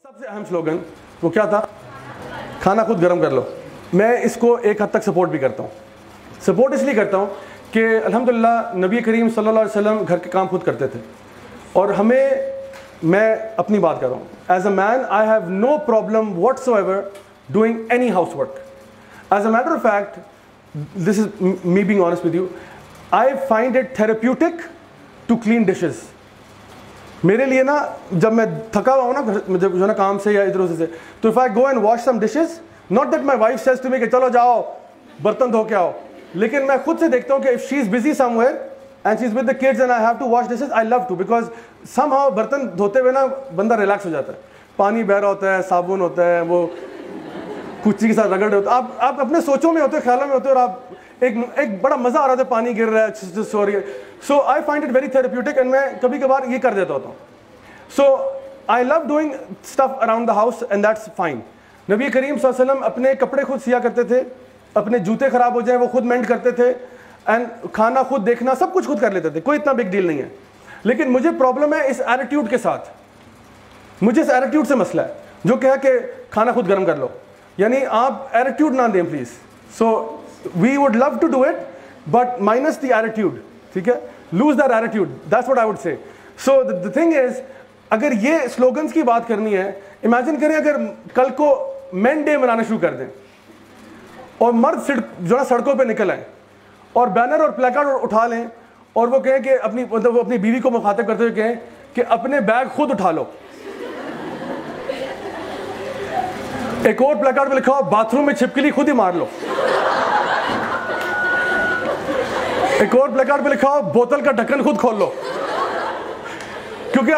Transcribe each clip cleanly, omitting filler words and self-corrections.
سب سے اہم سلوگن وہ کیا تھا؟ کھانا خود گرم کر لو. میں اس کو ایک حد تک سپورٹ بھی کرتا ہوں. سپورٹ اس لیے کرتا ہوں کہ الحمدللہ نبی کریم صلی اللہ علیہ وسلم گھر کے کام خود کرتے تھے, اور ہمیں, میں اپنی بات کر رہا ہوں, as a man I have no problem whatsoever doing any house work. As a matter of fact, this is me being honest with you, I find it therapeutic to clean dishes. میرے لیے نا, جب میں تھکا ہوا ہوں نا جب جو نا کام سے یا ادھر ادھر سے, تو if I go and wash some dishes, not that my wife says to me کہ چلو جاؤ برتن دھو کے آؤ, لیکن میں خود سے دیکھتا ہوں کہ if she is busy somewhere and she is with the kids and I have to wash dishes, I love to, because somehow برتن دھوتے ہوئے نا بندہ ریلیکس ہو جاتا ہے. پانی بہ رہا ہوتا ہے, صابن ہوتا ہے, وہ کچی کے ساتھ رگڑ رہے ہوتے, آپ اپنے سوچوں میں ہوتے, خیالوں میں ہوتے, اور آپ ایک بڑا مزہ آ رہا تھا, پانی گر رہا ہے, سو رہی ہے. So I find it very therapeutic, and میں کبھی کبھار یہ کر دیتا ہوتا ہوں. So I love doing stuff around the house and that's fine. نبی کریم صلی اللہ علیہ وسلم اپنے کپڑے خود سیا کرتے تھے, اپنے جوتے خراب ہو جائیں وہ خود مینڈ کرتے تھے, اینڈ کھانا خود دیکھنا سب کچھ خود کر لیتے تھے, کوئی اتنا بگ ڈیل نہیں ہے. لیکن مجھے پرابلم ہے اس ایٹیٹیوڈ کے ساتھ, مجھے اس ایٹیٹیوڈ سے مسئلہ ہے جو کہ ہے کہ کھانا خود گرم کر لو. یعنی آپ ایٹیٹیوڈ نہ دیں please. So we would love to do it but minus the attitude, ٹھیک ہے, lose that attitude, that's what I would say. So the thing is, اگر یہ سلوگنس کی بات کرنی ہے, امیجن کریں اگر کل کو مین ڈے منانا شروع کر دیں اور مرد جو ہے سڑکوں پہ نکل آئیں اور بینر اور پلیکارڈ اٹھا لیں اور وہ کہیں کہ وہ اپنی بیوی کو مخاطب کرتے ہوئے کہیں کہ اپنے بیگ خود اٹھا لو. ایک اور پلیکارڈ پہ لکھا ہو باتھ روم میں چھپکلی خود ہی مار لو. ایک اور پلیکارڈ پہ لکھا ہو بوتل کا ڈھکن خود کھول لو. کیونکہ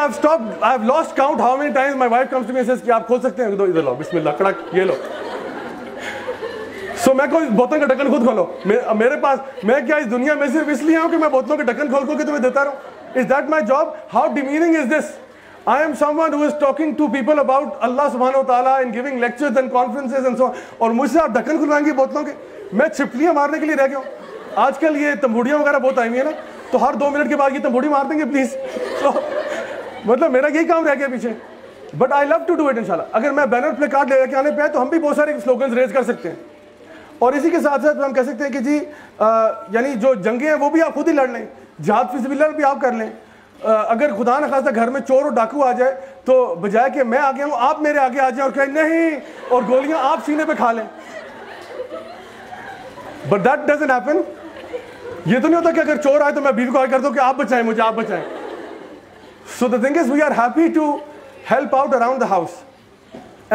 I've lost count how many times my wife comes to me and says کہ آپ کھول سکتے ہیں, ادھر لو, بسم اللہ, کڑک, یہ لو. سو میں کوئی بوتل کا ڈھکن خود کھولو. میرے پاس, میں کیا اس دنیا میں صرف اس لیے ہوں کہ میں بوتلوں کے ڈھکن کھول کے تمہیں دیتا رہوں؟ Is that my job? How demeaning is this? I am someone who is talking to people about Allah subhanahu wa ta'ala and giving lectures and conferences and so on, اور مجھ سے آپ ڈھکن کھلوائیں گے بوتلوں کے؟ میں چھپکلیاں مارنے کے لیے رہ گیا ہوں. آج کل یہ تمبوڑیاں وغیرہ بہت آئی ہوئی ہیں نا, تو ہر 2 منٹ کے بعد یہ تمبوڑی مار دیں گے پلیز. مطلب میرا یہی کام رہ گیا پیچھے. But I love to do it انشاءاللہ. اگر میں بینر پلے کارڈ لے کے آنے پہ ہے تو ہم بھی بہت سارے سلوگنز ریز کر سکتے ہیں, اور اسی کے ساتھ ساتھ ہم کہہ سکتے ہیں کہ جی یعنی جو جنگیں ہیں وہ بھی آپ خود ہی لڑ لیں, جہاد فی سبیل اللہ بھی آپ کر لیں. اگر خدا نخواستہ گھر میں چور اور ڈاکو آ جائے تو بجائے کہ میں آگے ہوں آپ میرے آگے آ جائیں اور کہیں نہیں, اور گولیاں آپ سینے پہ کھا لیں. But that doesn't happen. یہ تو نہیں ہوتا کہ اگر چور آئے تو میں بیوی کو آگے کر دوں کہ آپ بچائیں مجھے, آپ بچائیں. So the thing is, we are happy to help out around the house,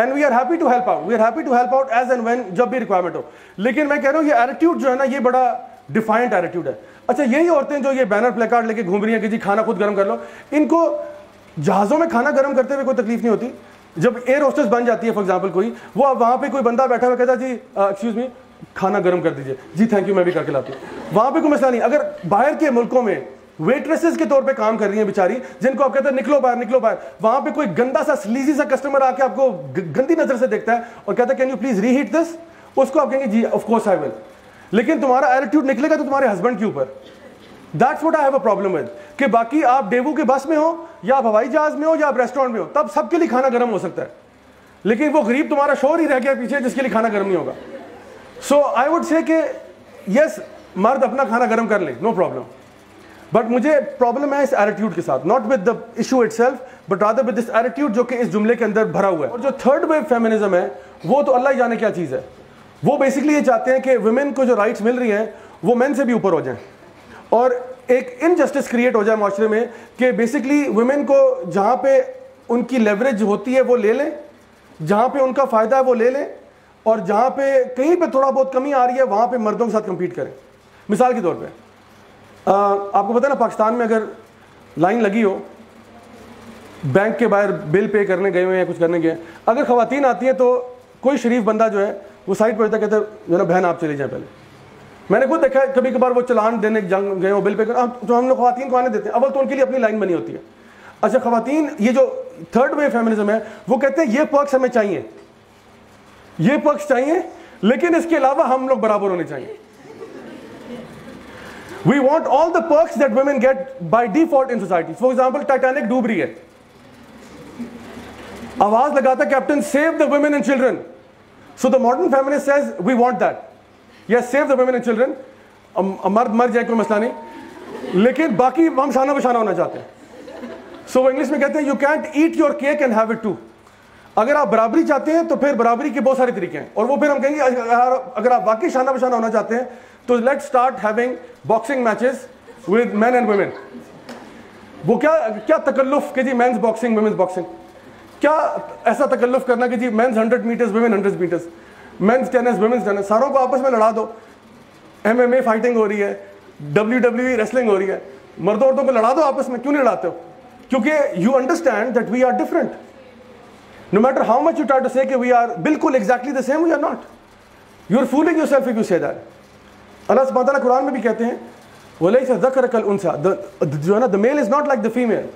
and we are happy to help out. We are happy to help out as and when جب بھی requirement ہو. لیکن میں کہہ رہا ہوں یہ ایٹیٹیوڈ جو ہے نا, یہ بڑا ڈیفائنڈ ایٹیٹیوڈ ہے. اچھا, یہی عورتیں جو یہ بینر پلے کارڈ لے کے گھوم رہی ہیں کہ جی کھانا خود گرم کر لو, ان کو جہازوں میں کھانا گرم کرتے ہوئے کوئی تکلیف نہیں ہوتی. جب ایئر ہوسٹس بن جاتی ہے فار ایگزامپل کوئی, وہ وہاں پہ کوئی بندہ بیٹھا ہوا کہتا جی ایکسکیوز می کھانا گرم کر دیجیے, جی تھینک یو میں بھی کر کے لاتی ہوں. وہاں پہ کوئی مسئلہ نہیں. اگر باہر کے ملکوں میں ویٹریسز کے طور پہ کام کر رہی ہیں بیچاری, جن کو آپ کہتے ہیں نکلو باہر نکلو باہر, وہاں پہ کوئی گندا سا سلیزی سا کسٹمر آ کے آپ کو گندی نظر سے دیکھتا ہے اور کہتا ہے can you please repeat this, اس کو آپ کہیں گے جی آف کورس آئی ول. لیکن تمہارا ایٹیٹیوڈ نکلے گا تو تمہارے ہسبینڈ کے اوپر. That's what I have a problem with, کہ باقی آپ ڈیوو کے بس میں ہو یا آپ ہوائی جہاز میں ہو یا آپ ریسٹورینٹ میں ہو, تب سب کے لیے کھانا گرم ہو سکتا ہے. لیکن وہ غریب تمہارا شوہر ہی رہ گیا پیچھے جس کے لیے کھانا گرم نہیں ہوگا. سو آئی وڈ سے کہ یس, مرد اپنا کھانا گرم کر لیں, نو پرابلم. بٹ مجھے پرابلم ہے اس ایٹیٹیوڈ کے ساتھ, not with the issue it self but rather with this attitude جو کہ اس جملے کے اندر بھرا ہوا ہے. اور جو تھرڈ ویو فیمنزم ہے وہ تو اللہ ہی جانے کیا چیز ہے. وہ بیسکلی یہ چاہتے ہیں کہ ویمن کو جو رائٹس مل رہی ہیں وہ مین سے بھی اوپر ہو جائیں, اور ایک انجسٹس کریٹ ہو جائے معاشرے میں کہ بیسکلی ویمن کو جہاں پہ ان کی لیوریج ہوتی ہے وہ لے لیں, جہاں پہ ان کا فائدہ ہے وہ لے لیں, اور جہاں پہ کہیں پہ تھوڑا بہت کمی آ رہی ہے وہاں پہ مردوں کے ساتھ کمپیٹ کریں. مثال کے طور پہ آپ کو پتہ ہے نا, پاکستان میں اگر لائن لگی ہو, بینک کے باہر بل پے کرنے گئے ہوئے یا کچھ کرنے گئے, اگر خواتین آتی ہیں تو کوئی شریف بندہ جو ہے وہ سائڈ پہ ہوتا ہے, کہتا ہے جو نا بہن آپ چلی جائیں پہلے. میں نے خود دیکھا ہے کبھی کبھار وہ چلان دینے جنگ گئے ہو بل پے کرنا, جو ہم لوگ خواتین کو آنے دیتے ہیں, اول تو ان کے لیے اپنی لائن بنی ہوتی ہے. اچھا, خواتین یہ جو تھرڈ ویو فیمنزم ہے وہ کہتے ہیں یہ پرکس ہمیں چاہیے, یہ پرکس چاہیے, لیکن اس کے علاوہ ہم لوگ برابر ہونے چاہیے. We want all the perks that women get by default in society. For example, Titanic ڈوب رہی ہے, آواز لگاتا captain save the women and children. So the modern feminist says we want that, yes save the women and children, مرد مر جائے کوئی مسئلہ نہیں, لیکن باقی ہم شانہ بشانہ ہونا چاہتے ہیں. سو وہ انگلش میں کہتے ہیں you can't eat your cake and have it too. اگر آپ برابری چاہتے ہیں تو پھر برابری کے بہت سارے طریقے ہیں, اور وہ پھر ہم کہیں گے اگر آپ واقعی شانہ بشانہ ہونا چاہتے ہیں تو let start having boxing matches with men and women. وہ کیا تکلف کہ جی مینز باکسنگ ویمنز باکسنگ, کیا ایسا تکلف کرنا کہ جی men's 100 metres women 100 metres, men's tennis women's tennis, ساروں کو آپس میں لڑا دو. MMA فائٹنگ ہو رہی ہے, WWE ریسلنگ ہو رہی ہے, مردوں عورتوں کو لڑا دو آپس میں. کیوں نہیں لڑاتے ہو؟ کیونکہ you understand that we are different. No matter how much you try to say کہ وی آر بالکل exactly the same, we are not. You are fooling yourself if you say that. اللہ سبحانہ وتعالیٰ قرآن میں بھی کہتے ہیں وَلَيْسَ الذَّكَرُ كَالْأُنثَىٰ, جو ہے نا, the male is not like the female.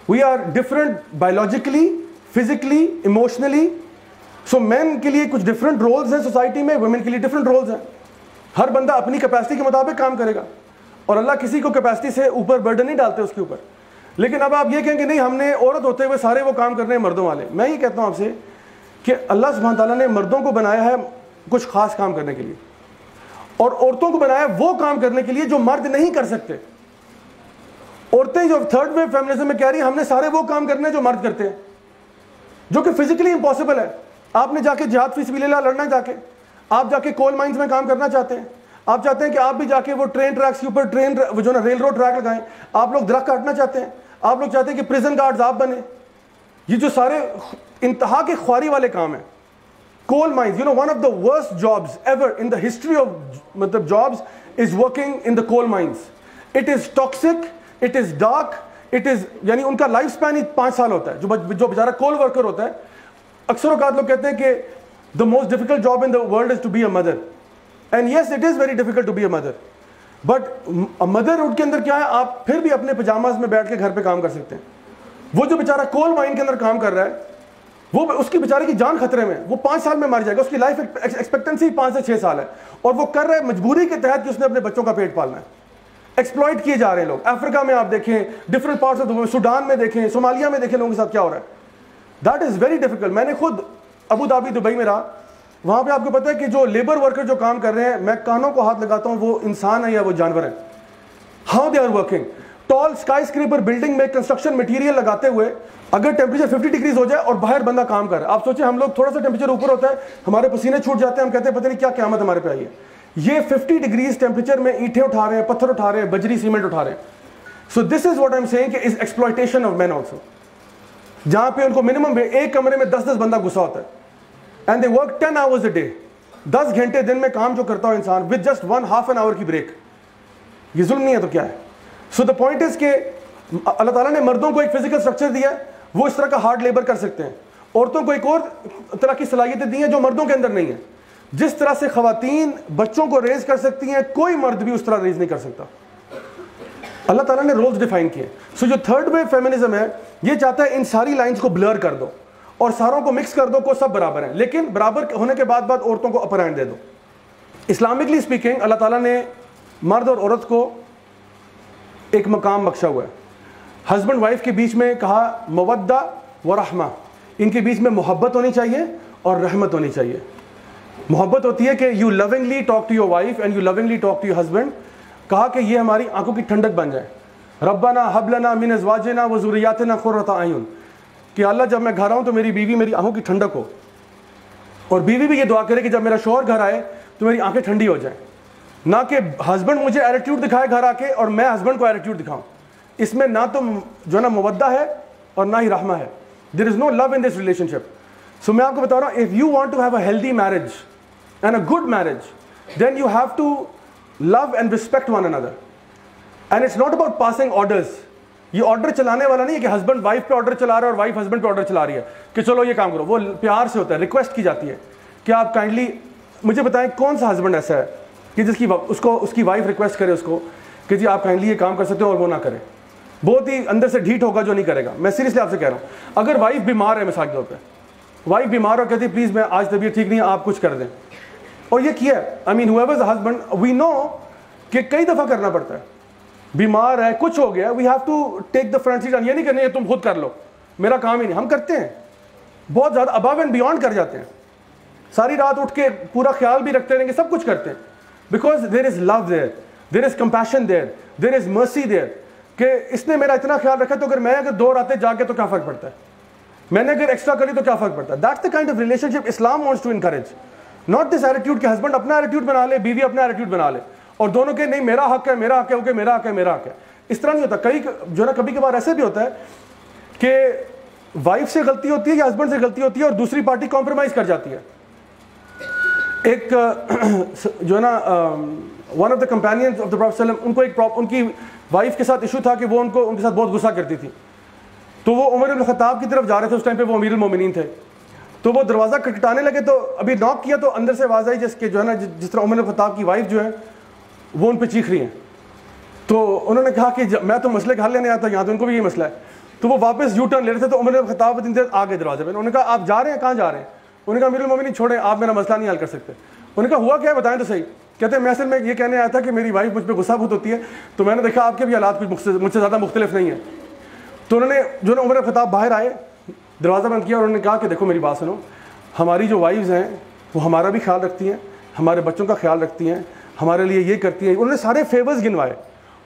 We are different biologically, physically, emotionally. So men کے لیے کچھ different roles ہیں سوسائٹی میں, women کے لیے different roles ہیں. ہر بندہ اپنی کیپیسٹی کے مطابق کام کرے گا, اور اللہ کسی کو کیپیسٹی سے اوپر برڈن نہیں ڈالتے اس کے اوپر. لیکن اب آپ یہ کہیں کہ نہیں ہم نے عورت ہوتے ہوئے سارے وہ کام کرنے ہیں مردوں والے. میں یہ کہتا ہوں آپ سے کہ اللہ سبحانہ تعالیٰ نے مردوں کو بنایا ہے کچھ خاص کام کرنے کے لیے, اور عورتوں کو بنایا وہ کام کرنے کے لیے جو مرد نہیں کر سکتے. عورتیں جو تھرڈ ویو فیمنزم میں کہہ رہی ہیں ہم نے سارے وہ کام کرنے ہیں جو مرد کرتے ہیں, جو کہ فزیکلی امپاسبل ہے. آپ نے جا کے جہاد فی سبیل اللہ لڑنا, جا کے آپ جا کے کول مائنز میں کام کرنا چاہتے ہیں, آپ چاہتے ہیں کہ آپ بھی جا کے وہ ٹرین ٹریکس کے اوپر ٹرین جو نا ریل روڈ ٹریک لگائیں, آپ لوگ درخت کاٹنا چاہتے ہیں, آپ لوگ چاہتے ہیں کہ پریزن گارڈز آپ بنیں. یہ جو سارے انتہا کے خواری والے کام ہیں. Coal mines, you know, one of the worst jobs ever in the history of jobs is working in the coal mines. It is toxic, it is dark, it is, یعنی ان کا لائف سپین ہی 5 سال ہوتا ہے. جو بیچارہ کول ورکر ہوتا ہے, اکثر اوقات لوگ کہتے ہیں کہ the most difficult job in the world is to be a mother. And yes, it is very difficult to be a mother. But motherhood کے اندر کیا ہے, آپ پھر بھی اپنے پجاماز میں بیٹھ کے گھر پہ کام کر سکتے ہیں. وہ جو بیچارہ کول مائن کے اندر کام کر رہا ہے, وہ اس کی بیچارے کی جان خطرے میں, وہ 5 سال میں مر جائے گا, اس کی لائف ایکسپیکٹنسی 5 سے 6 سال ہے, اور وہ کر رہا ہے مجبوری کے تحت کہ اس نے اپنے بچوں کا پیٹ پالنا ہے. ایکسپلائٹ کیے جا رہے ہیں لوگ. افریقہ میں آپ دیکھیں, ڈفرنٹ پارٹس آف سوڈان میں دیکھیں, صومالیہ میں دیکھیں لوگوں کے ساتھ کیا ہو رہا ہے. That is very difficult. میں نے خود ابو دھابی دبئی میں رہا, وہاں پہ آپ کو پتہ ہے کہ جو لیبر ورکر جو کام کر رہے ہیں, میں کانوں کو ہاتھ لگاتا ہوں وہ انسان ہے یا وہ جانور ہیں. How they are working. Tall skyscraper building میں کنسٹرکشن مٹیریل لگاتے ہوئے اگر ٹیمپریچر 50 ڈگریز ہو جائے اور باہر بندہ کام کر رہا ہے, آپ سوچیں ہم لوگ تھوڑا سا ٹیمپریچر اوپر ہوتا ہے ہمارے پسینے چھوٹ جاتے ہیں, ہم کہتے ہیں پتہ نہیں کیا قیامت ہمارے پہ آئی ہے. یہ 50 ڈگریز ٹیمپریچر میں اینٹیں اٹھا رہے ہیں, پتھر اٹھا رہے ہیں, بجری سیمنٹ اٹھا رہے ہیں. So this is what I am seeing کہ is exploitation of men also, جہاں پہ ان کو منیمم ایک کمرے میں 10 بندہ گھسا ہوتا ہے, and they work 10 hours a day. 10 گھنٹے دن میں کام جو کرتا ہو انسان ود جسٹ 1/2 an hour کی بریک. یہ ظلم نہیں ہے تو کیا ہے؟ سو دا پوائنٹ از کہ اللہ تعالیٰ نے مردوں کو ایک فزیکل اسٹرکچر دیا, وہ اس طرح کا ہارڈ لیبر کر سکتے ہیں. عورتوں کو ایک اور طرح کی صلاحیتیں دی ہیں جو مردوں کے اندر نہیں ہیں. جس طرح سے خواتین بچوں کو ریز کر سکتی ہیں, کوئی مرد بھی اس طرح ریز نہیں کر سکتا. اللہ تعالیٰ نے رولز ڈیفائن کیے. سو جو تھرڈ ویو فیمنزم ہے یہ چاہتا ہے ان ساری لائنز کو بلر کر دو اور ساروں کو مکس کر دو کو سب برابر ہیں, لیکن برابر ہونے کے بعد عورتوں کو اپر ہینڈ دے دو. اسلامکلی اسپیکنگ اللہ تعالیٰ نے مرد اور عورت کو ایک مقام بخشا ہوا ہے. ہسبینڈ وائف کے بیچ میں کہا مودہ و رحمہ, ان کے بیچ میں محبت ہونی چاہیے اور رحمت ہونی چاہیے. محبت ہوتی ہے کہ you lovingly talk to your wife and you lovingly talk to your husband. کہا کہ یہ ہماری آنکھوں کی ٹھنڈک بن جائے. ربنا حب لنا من ازواجنا و ذریاتنا قرۃ اعین, کہ اللہ جب میں گھر آؤں تو میری بیوی میری آنکھوں کی ٹھنڈک ہو, اور بیوی بھی یہ دعا کرے کہ جب میرا شوہر گھر آئے تو میری آنکھیں ٹھنڈی ہو جائیں. نہ کہ ہسبینڈ مجھے ایٹیٹیوڈ دکھائے گھر آ کے اور میں ہسبینڈ کو ایٹیٹیوڈ دکھاؤں. اس میں نہ تو جو ہے نا مودہ ہے اور نہ ہی رحمہ ہے. دیر از نو لو ان دس ریلیشن شپ. سو میں آپ کو بتا رہا ہوں, if you want to have a healthy marriage and a good marriage, then you have to love and respect one another. And it's not about passing orders. یہ آرڈر چلانے والا نہیں ہے کہ ہسبینڈ وائف پہ آرڈر چلا رہا ہے اور وائف ہسبینڈ پہ آرڈر چلا رہی ہے کہ چلو یہ کام کرو. وہ پیار سے ہوتا ہے, ریکویسٹ کی جاتی ہے کہ آپ کائنڈلی مجھے بتائیں کون سا ہسبینڈ ایسا ہے کہ جس کی اس کی وائف ریکویسٹ کرے اس کو کہ جی آپ کائنڈلی یہ کام کر سکتے ہو اور وہ نہ کرے. بہت ہی اندر سے ڈھیٹ ہوگا جو نہیں کرے گا. میں سیریسلی آپ سے کہہ رہا ہوں, اگر وائف بیمار ہے مثال کے طور پہ, وائف بیمار ہو کہتی ہے پلیز میں آج طبیعت ٹھیک نہیں ہے آپ کچھ کر دیں, اور یہ کیا ہے, آئی مین whoever is the husband, we know کہ کئی دفعہ کرنا پڑتا ہے. بیمار ہے کچھ ہو گیا, we have to take the front seat. یہ نہیں کرنا ہے تم خود کر لو, میرا کام ہی نہیں, ہم کرتے ہیں. بہت زیادہ ابو اینڈ بیونڈ کر جاتے ہیں, ساری رات اٹھ کے پورا خیال بھی رکھتے رہیں گے, سب کچھ کرتے ہیں, because there is love there, there is compassion دیر, دیر از مرسی دیر, کہ اس نے میرا اتنا خیال رکھا, تو اگر میں اگر 2 راتیں جا کے تو کیا فرق پڑتا ہے, میں نے اگر ایکسٹرا کری تو کیا فرق پڑتا ہے. That's the kind of relationship Islam wants to encourage, not this attitude کہ ہسبینڈ اپنا ایٹیٹیوڈ بنا لے, بیوی اپنا ایٹیٹیوڈ بنا لے, اور دونوں کے نہیں میرا حق ہے, میرا حق ہے, اوکے میرا حق ہے, میرا حق ہے. اس طرح نہیں ہوتا. کئی جو نا کبھی کبھار ایسے بھی ہوتا ہے کہ وائف سے غلطی ہوتی ہے یا ہسبینڈ سے غلطی ہوتی ہے اور دوسری پارٹی کمپرومائز کر جاتی ہے. ایک جو ہے نا one of the companions of the prophet صلی اللہ علیہ وسلم, ان کی وائف کے ساتھ ایشو تھا کہ وہ ان کے ساتھ بہت غصہ کرتی تھی. تو وہ عمر بن الخطاب کی طرف جا رہے تھے, اس ٹائم پہ وہ امیر المومنین تھے. تو وہ دروازہ کھٹکھٹانے لگے, تو ابھی ناک کیا تو اندر سے آواز آئی جس کے جو ہے نا جس طرح عمر بن الخطاب کی وائف جو ہے وہ ان پہ چیخ رہی ہیں. تو انہوں نے کہا کہ میں تو مسئلے کا حل لینے آیا تھا, یہاں تو ان کو بھی یہ مسئلہ ہے. تو وہ واپس یو ٹرن لے رہے تھے, تو عمر بن الخطاب آ گئے دروازے پہ. انہوں نے کہا آپ جا رہے ہیں, کہاں جا رہے ہیں؟ انہوں نے کہا امیر المومنین چھوڑیں, آپ میرا مسئلہ نہیں حل کر سکتے. انہوں نے کہا ہوا کیا ہے بتائیں تو صحیح. کہتے ہیں میں اصل میں یہ کہنے آیا تھا کہ میری وائف مجھ پہ غصہ بہت ہوتی ہے, تو میں نے دیکھا آپ کے بھی حالات کچھ مجھ سے زیادہ مختلف نہیں ہیں. تو انہوں نے جو نا عمر بن الخطاب باہر آئے, دروازہ بند کیا, اور انہوں نے کہا کہ دیکھو میری بات سنو, ہماری جو وائفز ہیں وہ ہمارا بھی خیال رکھتی ہیں, ہمارے بچوں کا خیال رکھتی ہیں, ہمارے لیے یہ کرتی ہیں. انہوں نے سارے فیورز گنوائے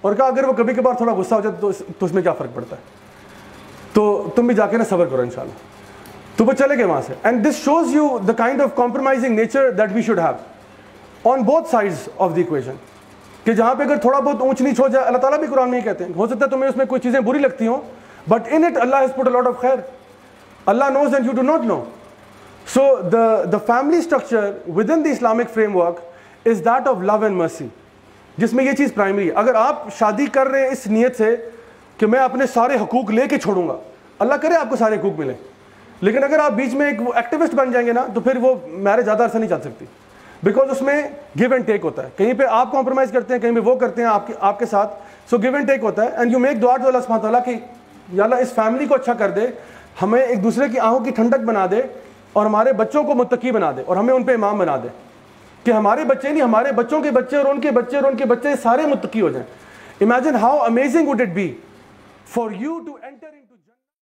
اور کہا اگر وہ کبھی کبھار تھوڑا غصہ ہو جائے تو اس میں کیا فرق پڑتا ہے, تو تم بھی جا کے نا صبر کرو انشاءاللہ. تو وہ چلے گئے وہاں سے. And this shows you the kind of compromising nature that we should have on both sides of the equation, کہ جہاں پہ اگر تھوڑا بہت اونچ نیچ ہو جائے, اللہ تعالیٰ بھی قرآن میں یہ کہتے ہیں, ہو سکتا ہے تمہیں اس میں کوئی چیزیں بری لگتی ہوں, but in it Allah has put a lot of خیر. Allah knows and you do not know. So the family structure within the Islamic framework is that of love and mercy, جس میں یہ چیز پرائمری ہے. اگر آپ شادی کر رہے ہیں اس نیت سے کہ میں اپنے سارے حقوق لے کے چھوڑوں گا, اللہ کرے آپ کو سارے حقوق ملیں, لیکن اگر آپ بیچ میں ایک ایکٹیوسٹ بن جائیں گے نا, تو پھر وہ میرج زیادہ عرصہ نہیں چل سکتی, بیکاز اس میں گیو اینڈ ٹیک ہوتا ہے. کہیں پہ آپ کمپرومائز کرتے ہیں, کہیں پہ وہ کرتے ہیں آپ کے ساتھ. سو گیو اینڈ ٹیک ہوتا ہے. اینڈ یو میک دعا ٹو اللہ سبحانہ تعالیٰ کہ یا اللہ اس فیملی کو اچھا کر دے, ہمیں ایک دوسرے کی آنکھوں کی ٹھنڈک بنا دے, اور ہمارے بچوں کو متقی بنا دے, اور ہمیں ان پہ امام بنا دے, کہ ہمارے بچے نہیں, ہمارے بچوں کے بچے اور ان کے بچے اور ان کے بچے سارے متقی ہو جائیں. Imagine how amazing would it be for you to enter into